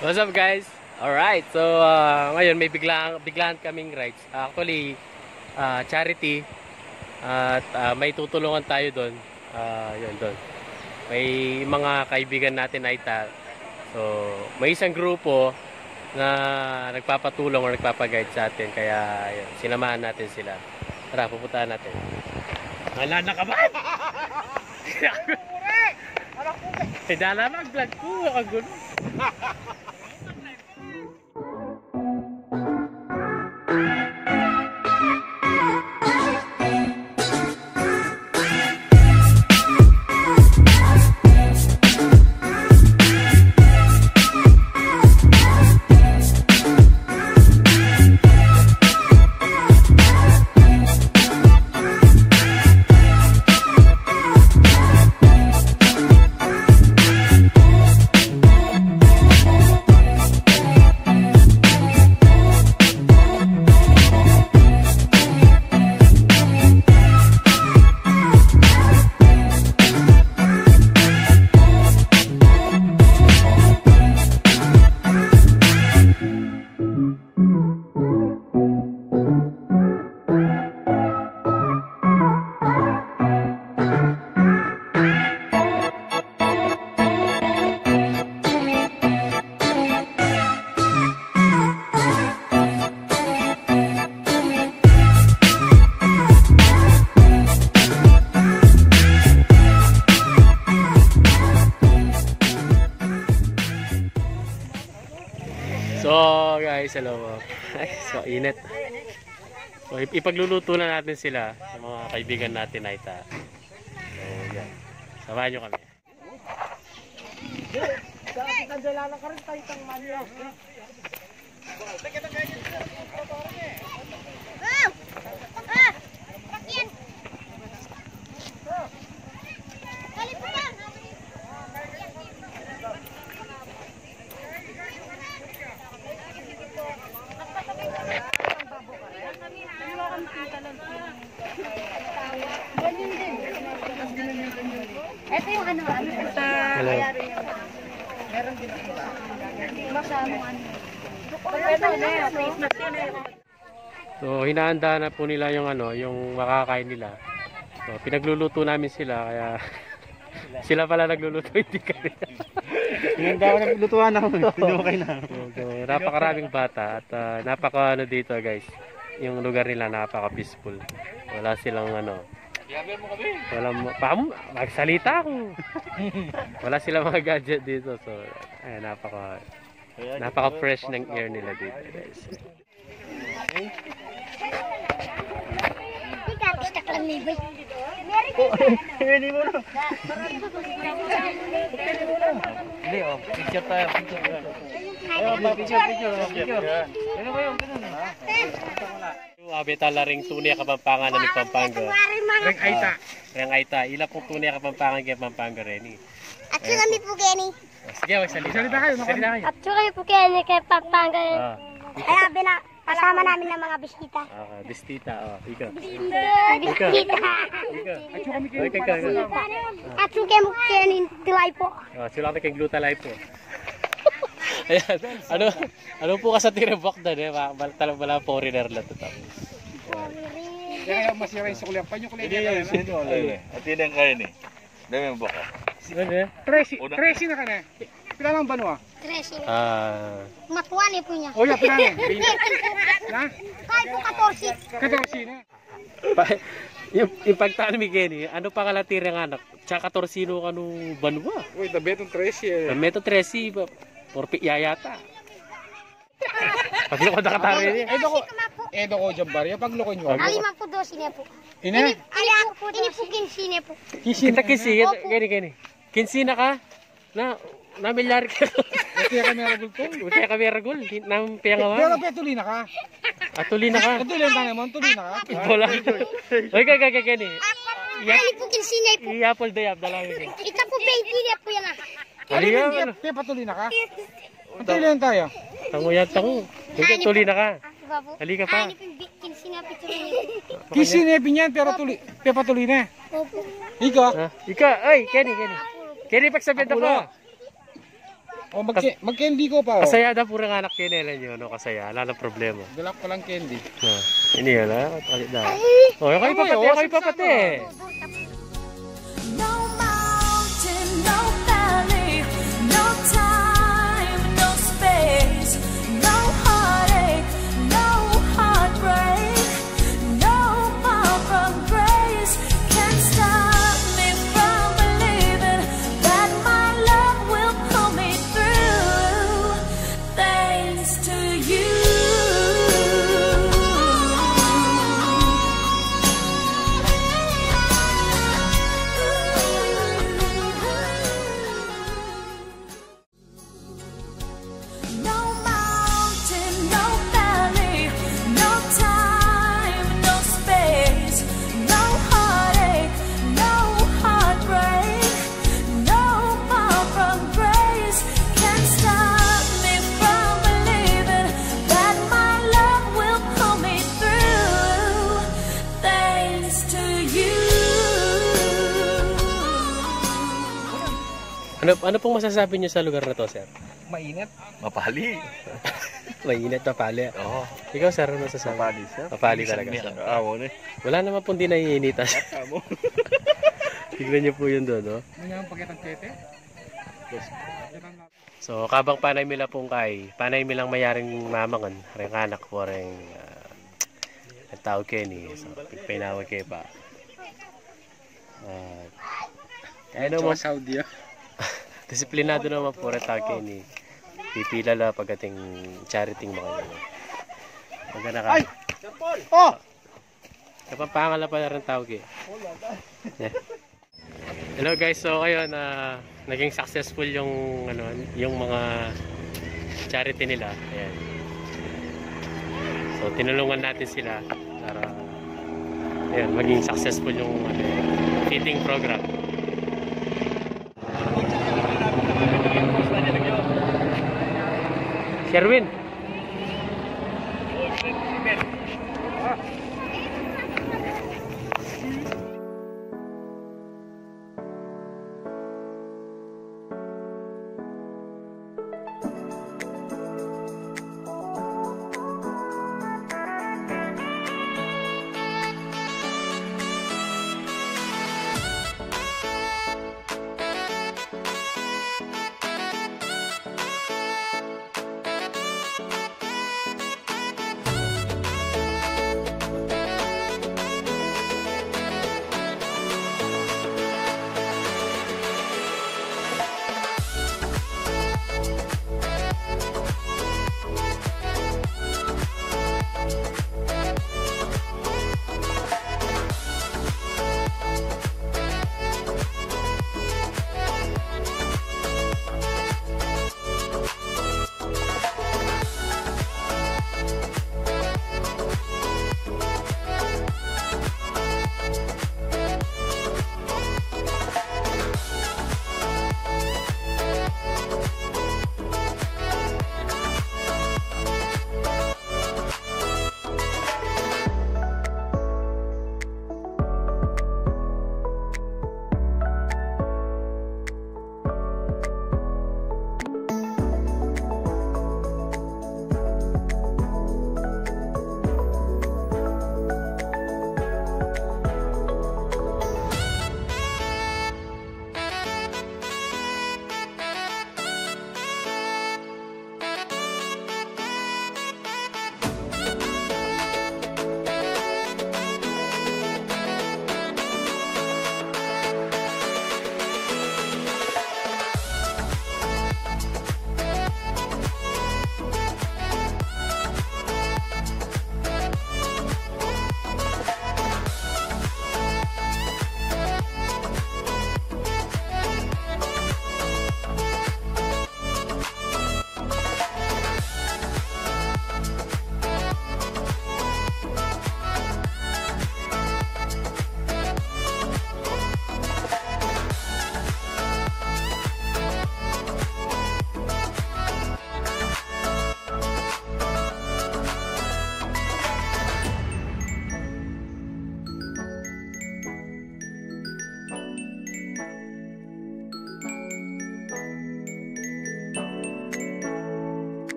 What's up guys? Alright, so ngayon may biglaan kaming rides. Actually, charity at may tutulungan tayo doon. Yun doon. May mga kaibigan natin ay So, may isang grupo na nagpapatulong o nagpapaguide sa atin. Kaya yun, sinamahan natin sila. Tara, pupuntahan natin. Wala na ka ba? Hindi na mag-vlog ko. Kagulo. So guys, hello. So init. So ipagluluto na natin sila sa mga kaibigan natin na ita. So yan. Samahan nyo kami. Ito yung ano sa meron din So hinahanda na po nila yung yung makakain nila. So pinagluluto namin sila kaya sila pala nagluluto, hindi kami. Hinanda ako naglutuan ako. Pinukay na. So napakaraming bata at napaka dito guys. Yung lugar nila napaka-peaceful. Wala silang magsalita ako. Wala silang mga gadget dito. So, ayan, napaka-fresh ng air nila dito, guys. Hindi mo na. Hindi, picture tayo. Picture. Ano ba yung ganun? Abeta la ring tunay Kapampangan ni Pampanga. Reng Aita. Reng Aita. Ila po tunay Kapampangan kay Pampanga rin. At saka kami po Kenny. Sige, magsalita kayo. At saka kami po Kenny kay Pampanga. Kaya kasama namin ng mga bisita. Bistita. Ikaw. Bisita. At saka kami kayo. At saka kami po Kenny Tilay po. Sila kay Gluta Life po. Ayan, ano po ka sa tinabak na talagang wala foreigner lang ito. Kaya masira yung sukuliang. Panyo kuliang. At yun ang kain eh. Dami ang baka. Tracy na ka na. Pila lang banwa? Tracy. Matuan po niya. O ya, pila na. Na? Kahit po 14. 14 na. Yung pagtanong ni Kenny, ano pa kalatir ng anak? Tsaka 14 kanu banwa. Uy, dabetong Tracy eh. Meto 13 porpi yayata. Paglukod na katari niya. Edo ko jambarya paglukon nyo. Alima po 12 niya po. Ina? Ini po 15 niya po. Kita kisi, gani. Kinsina ka? Na milyar ka. Kaya kami ragul to. Kaya kami ragul. Nang piyangawan. Pero petuli na ka. Atuli na ka. Petuli na ka mo, tuli na ka. Wala. Oy, gani. Ali po 15 niya po. Iapol dayap dalawin. Ika po 20 niya po yan ah. Aliya. Kaya patuloy na ka. Patuloy lang tayo. Tango. Tuli na ka. Babu. Halika pa. Ani po 15 niya picture niya. Kisinepin yan pero kaya patuloy na. Opo. Ika. Ika, ay, Kenny. Kenny, pagsabihan ako. O, mag-candy ko pa, oh. Kasaya daw puro anak kinelan yun, no? Kasaya, wala na problema. Dalak ko lang candy. Ini yun, ha? Kalit na. Oh, kayo pa pati, kayo pa pati. No mountain, no valley, no time, no space, no heartache, no heartbreak, no far from grace can stop me from believing that my love will pull me through. Thanks to you. No mountain, no valley, no time, no space, no heartache, no heartbreak, no far from grace can stop me from believing that my love will pull me through. Thanks to you. Ano pong masasabi niyo sa lugar na to, sir? Mainit. Mapali. Mainit na pali. Oo. Ikaw, sir, ano masasabi? Mapali, sir. Mapali talaga, sir. Oo, ne. Wala naman pong di naiinitan. Tamo. Tignan niyo po yun doon, no? Ano yung pakitang tete? So, kabang panay mila pong kay, panay milang mayaring mamangan, rin anak po rin tao Kenny. So, pigpainawag kayo pa. Kaya naman, Saudi, ah. disiplinado naman po rin tao Kenny. Pipila la pagdating charity mga yun. Maganda ka. Oh! Kapapangala pa na rin tao Kenny. Hello guys, so ayun, naging successful yung yung mga charity nila. Ayan. So tinulungan natin sila para ayan, maging successful yung feeding program. Sherwin,